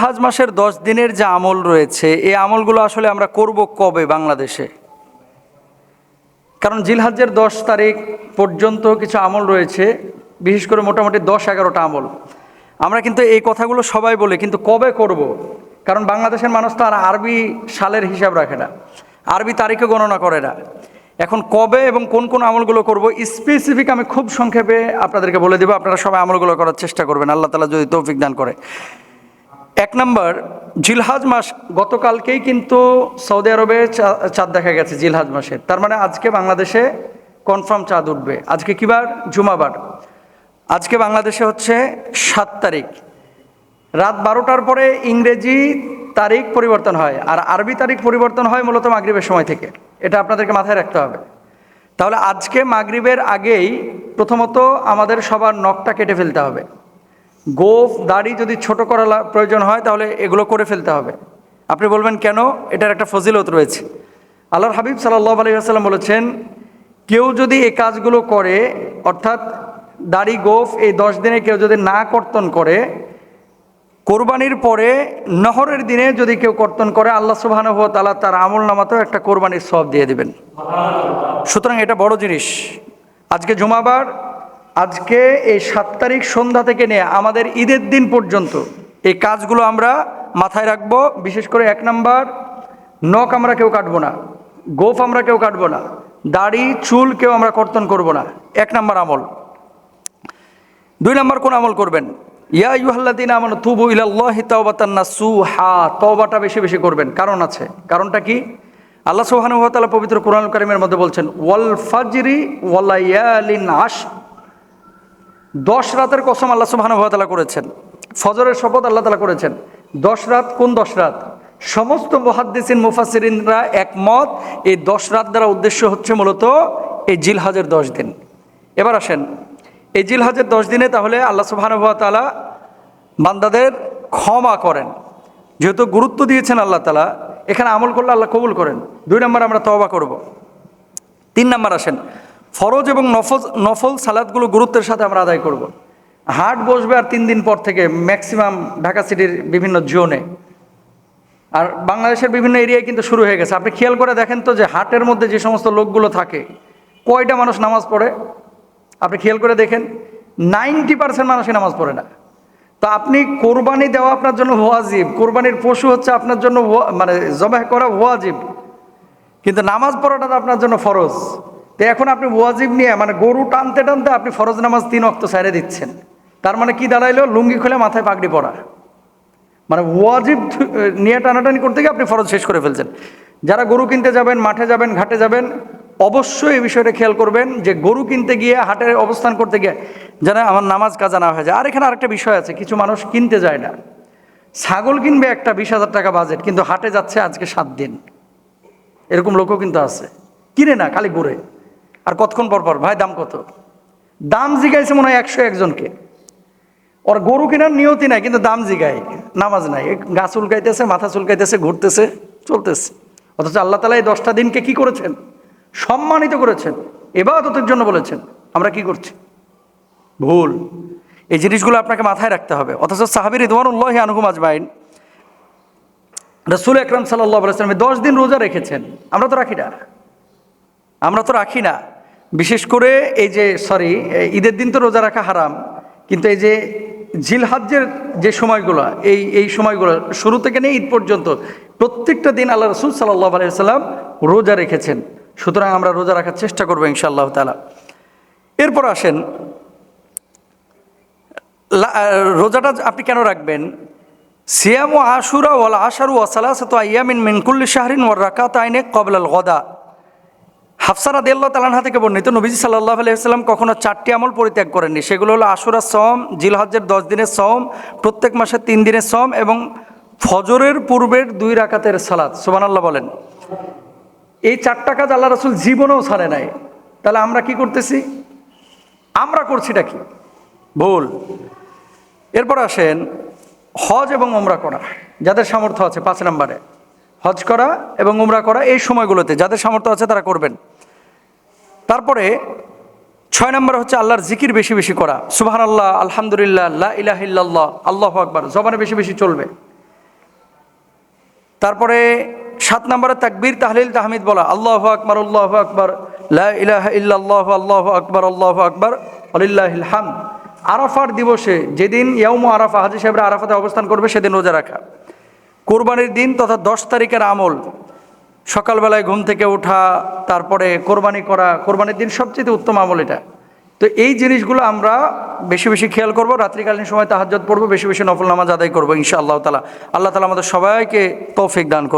জিলহজ মাসের 10 দিনের যে আমল রয়েছে, এই আমলগুলো আসলে আমরা করব কবে বাংলাদেশে? কারণ জিলহজের 10 তারিখ পর্যন্ত কিছু আমল রয়েছে, বিশেষ করে মোটামুটি 10-11টা আমল। আমরা কিন্তু এই কথাগুলো সবাই বলি, কিন্তু কবে করব? কারণ বাংলাদেশের মানুষ তো আর আরবি সালের হিসাব রাখে না, আরবি তারিখে গণনা করে না। এখন কবে এবং কোন কোন আমলগুলো করব স্পেসিফিক আমি খুব সংক্ষেপে আপনাদেরকে বলে দেবো। আপনারা সবাই আমলগুলো করার চেষ্টা করবেন, আল্লাহ তাআলা যদি তৌফিক দান করে। 1 নম্বর, জিলহজ মাস গতকালকেই কিন্তু সৌদি আরবে চাঁদ দেখা গেছে জিলহজ মাসের। তার মানে আজকে বাংলাদেশে কনফার্ম চাঁদ উঠবে। আজকে কী বার? জুমাবার। আজকে বাংলাদেশে হচ্ছে 7 তারিখ। রাত 12টার পরে ইংরেজি তারিখ পরিবর্তন হয়, আর আরবি তারিখ পরিবর্তন হয় মূলত মাগরিবের সময় থেকে। এটা আপনাদেরকে মাথায় রাখতে হবে। তাহলে আজকে মাগরিবের আগেই প্রথমত আমাদের সবার নখটা কেটে ফেলতে হবে। গোঁফ দাড়ি যদি ছোট করা প্রয়োজন হয় তাহলে এগুলো করে ফেলতে হবে। আপনি বলবেন কেন? এটার একটা ফজিলত রয়েছে। আল্লাহর হাবিব সাল্লাল্লাহু আলাইহি ওয়াসাল্লাম বলেছেন, কেউ যদি এই কাজগুলো করে, অর্থাৎ দাড়ি গোঁফ এই 10 দিনে কেউ যদি না কর্তন করে, কোরবানির পরে নহরের দিনে যদি কেউ কর্তন করে, আল্লাহ সুবহানাহু ওয়া তাআলা তার আমল নামাতেও একটা কোরবানির সওয়াব দিয়ে দিবেন। সুতরাং এটা বড় জিনিস। আজকে জুমাবার, আজকে এই 7 তারিখ সন্ধ্যা থেকে নিয়ে আমাদের ঈদের দিন পর্যন্ত এই কাজগুলো আমরা মাথায় রাখবো। বিশেষ করে 1 নম্বর, নখ আমরা কেউ কাটবো না, গোঁফ আমরা কেউ কাটবো না, দাড়ি চুল কেউ আমরা কর্তন করব না। 1 নম্বর আমল। 2 নম্বর কোন আমল করবেন? ইয়া আইয়ুহাল্লাযীনা আমানু তুবু ইলাল্লাহি তাওবাতান নাসুহা। তওবাটা বেশি বেশি করবেন। কারণ আছে। কারণটা কি? আল্লাহ সুবহানাহু ওয়া তাআলা পবিত্র কোরআনুল কারীমের মধ্যে বলছেন, ওয়াল ফাজরি ওয়া লায়ালিন আশর। 10 রাতের কসম আল্লাহ সুবহানাহু ওয়া তাআলা করেছেন। ফজরের শপথ আল্লাহ তাআলা করেছেন। 10 রাত, কোন 10 রাত? সমস্ত মুহাদ্দিসিন মুফাসসিরিনরা একমত, এই 10 রাত দ্বারা উদ্দেশ্য হচ্ছে মূলত এই জিলহজের 10 দিন। এবার আসেন, এই জিলহজের 10 দিনে তাহলে আল্লাহ সুবহানাহু ওয়া তাআলা বান্দাদের ক্ষমা করেন। যেহেতু গুরুত্ব দিয়েছেন আল্লাহ তাআলা, এখানে আমল করলে আল্লাহ কবুল করেন। 2 নম্বর, আমরা তওবা করব। 3 নম্বর আসেন, ফরজ এবং নফল সালাতগুলো গুরুত্বের সাথে আমরা আদায় করব। হাট বসবে আর 3 দিন পর থেকে ম্যাক্সিমাম ঢাকা সিটির বিভিন্ন জোনে, আর বাংলাদেশের বিভিন্ন এরিয়ায় কিন্তু শুরু হয়ে গেছে। আপনি খেয়াল করে দেখেন তো যে হাটের মধ্যে যে সমস্ত লোকগুলো থাকে, কয়টা মানুষ নামাজ পড়ে? আপনি খেয়াল করে দেখেন, 90% মানুষই নামাজ পড়ে না। তো আপনি কোরবানি দেওয়া আপনার জন্য ওয়াজিব, কোরবানির পশু হচ্ছে আপনার জন্য মানে জবাহ করা ওয়াজিব, কিন্তু নামাজ পড়াটা তো আপনার জন্য ফরজ। তো এখন আপনি ওয়াজিব নিয়ে মানে গরু টানতে টানতে আপনি ফরজ নামাজ 3 ওয়াক্ত ছেড়ে দিচ্ছেন। তার মানে কি দাঁড়াইলো? লুঙ্গি খুলে মাথায় পাগড়ি পরা, মানে ওয়াজিব নিয়ে টানাটানি করতে গিয়ে আপনি ফরজ শেষ করে ফেলছেন। যারা গরু কিনতে যাবেন, মাঠে যাবেন, ঘাটে যাবেন, অবশ্যই এই বিষয়টা খেয়াল করবেন যে গরু কিনতে গিয়ে, হাটে অবস্থান করতে গিয়ে যেন আমার নামাজ কাজা না হয়ে যায়। আর এখানে আরেকটা বিষয় আছে, কিছু মানুষ কিনতে যায় না। ছাগল কিনবে একটা 20,000 টাকা বাজেট, কিন্তু হাটে যাচ্ছে আজকে 7 দিন। এরকম লোকও কিন্তু আছে, কিনে না, খালি ঘুরে। আর কতক্ষণ পর পর, ভাই দাম কত? দাম জিগাইছে মনে হয় 101 জনকে। ওর গরু কেনার নিয়তি নাই, কিন্তু দাম জিগায়, নামাজ নাই, গা চুলকাইতেছে, মাথা চুলকাইতেছে, ঘুরতেছে, চলতেছে। অথচ আল্লাহ তাআলা এই 10টা দিনকে কি করেছেন? সম্মানিত করেছেন, ইবাদতের জন্য বলেছেন। আমরা কি করছি? ভুল। এই জিনিসগুলো আপনাকে মাথায় রাখতে হবে। অথচ সাহাবী রিদওয়ানুল্লাহি আনহুম আজমাইন, রাসূল আকরাম সাল্লাল্লাহু আলাইহি ওয়াসাল্লাম 10 দিন রোজা রেখেছেন। আমরা তো রাখি না। বিশেষ করে এই যে ঈদের দিন তো রোজা রাখা হারাম, কিন্তু এই যে জিলহজ্জের যে সময়গুলো, এই সময়গুলো শুরু থেকে নিয়ে ঈদ পর্যন্ত প্রত্যেকটা দিন আল্লাহ রাসূল সাল্লাল্লাহু আলাইহি ওয়াসাল্লাম রোজা রেখেছেন। সুতরাং আমরা রোজা রাখার চেষ্টা করবো ইনশাআল্লাহ তাআলা। এরপর আসেন, রোজাটা আপনি কেন রাখবেন? সিয়ামু আশুরা ওয়াল আশারু ওয়া সালাসাতু আইয়ামিন মিন কুল্লি শাহরিন ওয়া রাকাতাইনি ক্বাবলাল গদা। হাফসা রাদিয়াল্লাহু তাআলা আনহা থেকে বর্ণিত, নবীজি সাল্লাল্লাহু আলাইহি ওয়াসাল্লাম কখনো 4টি আমল পরিত্যাগ করেননি। সেগুলো হলো আশুরার সওম, জিলহজ্জের 10 দিনের সওম, প্রত্যেক মাসে 3 দিনের সওম এবং ফজরের পূর্বের 2 রাকাতের সালাত। সুবহানাল্লাহ বলেন। এই 4টা কাজ আল্লাহ রাসূল জীবনেও ছাড়ে নাই। তাহলে আমরা কি করতেছি? আমরা করছিটা কি? ভুল। এরপর আসেন, হজ এবং উমরা করা। যাদের সামর্থ্য আছে, 5 নম্বরে হজ করা এবং উমরা করা, এই সময়গুলোতে যাদের সামর্থ্য আছে তারা করবেন। তারপরে 6 নম্বরে হচ্ছে আল্লাহর জিকির বেশি বেশি করা। সুবহানাল্লাহ, আলহামদুলিল্লাহ, লা ইলাহা ইল্লাল্লাহ, আল্লাহু আকবার, জবানে বেশি বেশি চলবে। তারপরে 7 নম্বরে তাকবীর তাহলিল তাহমিদ বলা, আল্লাহু আকবার আল্লাহু আকবার, লা ইলাহা ইল্লাল্লাহু আল্লাহু আকবার ওয়ালিল্লাহিল হামদ। আরাফার দিবসে যেদিন ইয়াউমু আরাফা, হাজী সাহেবরা আরাফাতে অবস্থান করবে সেদিন রোজা রাখা। কোরবানির দিন তথা 10 তারিখের আমল, সকালবেলায় ঘুম থেকে ওঠা, তারপরে কোরবানি করা। কোরবানির দিন সবচেয়ে উত্তম আমল এটা। তো এই জিনিসগুলো আমরা বেশি বেশি খেয়াল করব, রাত্রিকালীন সময় তাহাজ্জুদ পড়ব, বেশি বেশি নফল নামাজ আদায় করবো ইনশাআল্লাহ তাআলা। আল্লাহ তাআলা আমাদের সবাইকে তৌফিক দান করুন।